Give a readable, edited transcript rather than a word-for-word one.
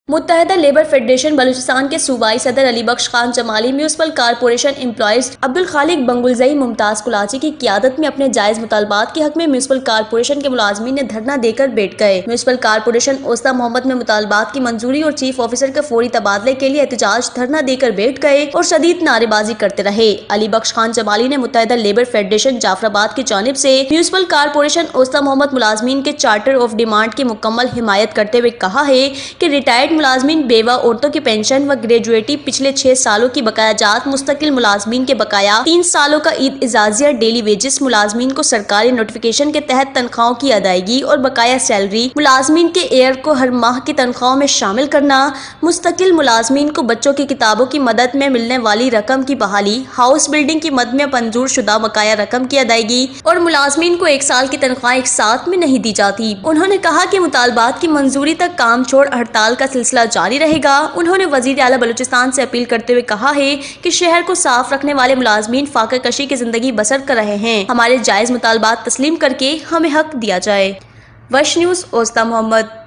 متحدہ labour federation Balochistan کے صوبائی صدر Ali Bakhsh Khan Jamali municipal corporation employees Abdulkhaliq Bangulzai Mumtaz Kalachi کی قیادت میں اپنے جائز مطالبات کے حق میں میونسپل کارپوریشن کے ملازمین نے دھرنا دے کر بیٹھ گئے۔ میونسپل کارپوریشن اوسطا محمد میں مطالبات کی منظوری اور چیف آفیسر کے فوری تبادلے کے لیے احتجاج دھرنا دے کر بیٹھ گئے اور شدید نعرے بازی کرتے رہے۔ علی بخش خان جمالی نے متحدہ لیبر فیڈریشن جعفر آباد کی جانب سے میونسپل کارپوریشن اوسطا محمد ملازمین کے چارٹر آف ڈیمانڈ کی مکمل حمایت کرتے ہوئے کہا ہے کہ ریٹائرڈ ملازمین، بیوہ عورتوں کی پینشن و گریجویٹی، پچھلے 6 سالوں کی بقایا جات، مستقل ملازمین کے بقایا، 3 سالوں کا عید اعزازیہ، ڈیلی ویجز، ملازمین کو سرکاری نوٹیفیکیشن کے تحت تنخواہوں کی ادائیگی اور بقایا سیلری، ملازمین کے ایئر کو ہر ماہ کی تنخواہوں میں شامل کرنا، مستقل ملازمین کو بچوں کی کتابوں کی مدد میں ملنے والی رقم کی بحالی، ہاؤس بلڈنگ کی مد میں منظور شدہ بقایا رقم کی ادائیگی اور ملازمین کو 1 سال کی تنخواہ ایک ساتھ میں نہیں دی جاتی۔ انہوں نے کہا کہ مطالبات کی منظوری تک کام چھوڑ ہڑتال کا سلسلہ جاری رہے گا۔ انہوں نے وزیر اعلیٰ بلوچستان سے اپیل کرتے ہوئے کہا ہے کہ شہر کو صاف رکھنے والے ملازمین فاقہ کشی کی زندگی بسر کر رہے ہیں، ہمارے جائز مطالبات تسلیم کر کے ہمیں حق دیا جائے۔ وش نیوز اوسطا محمد۔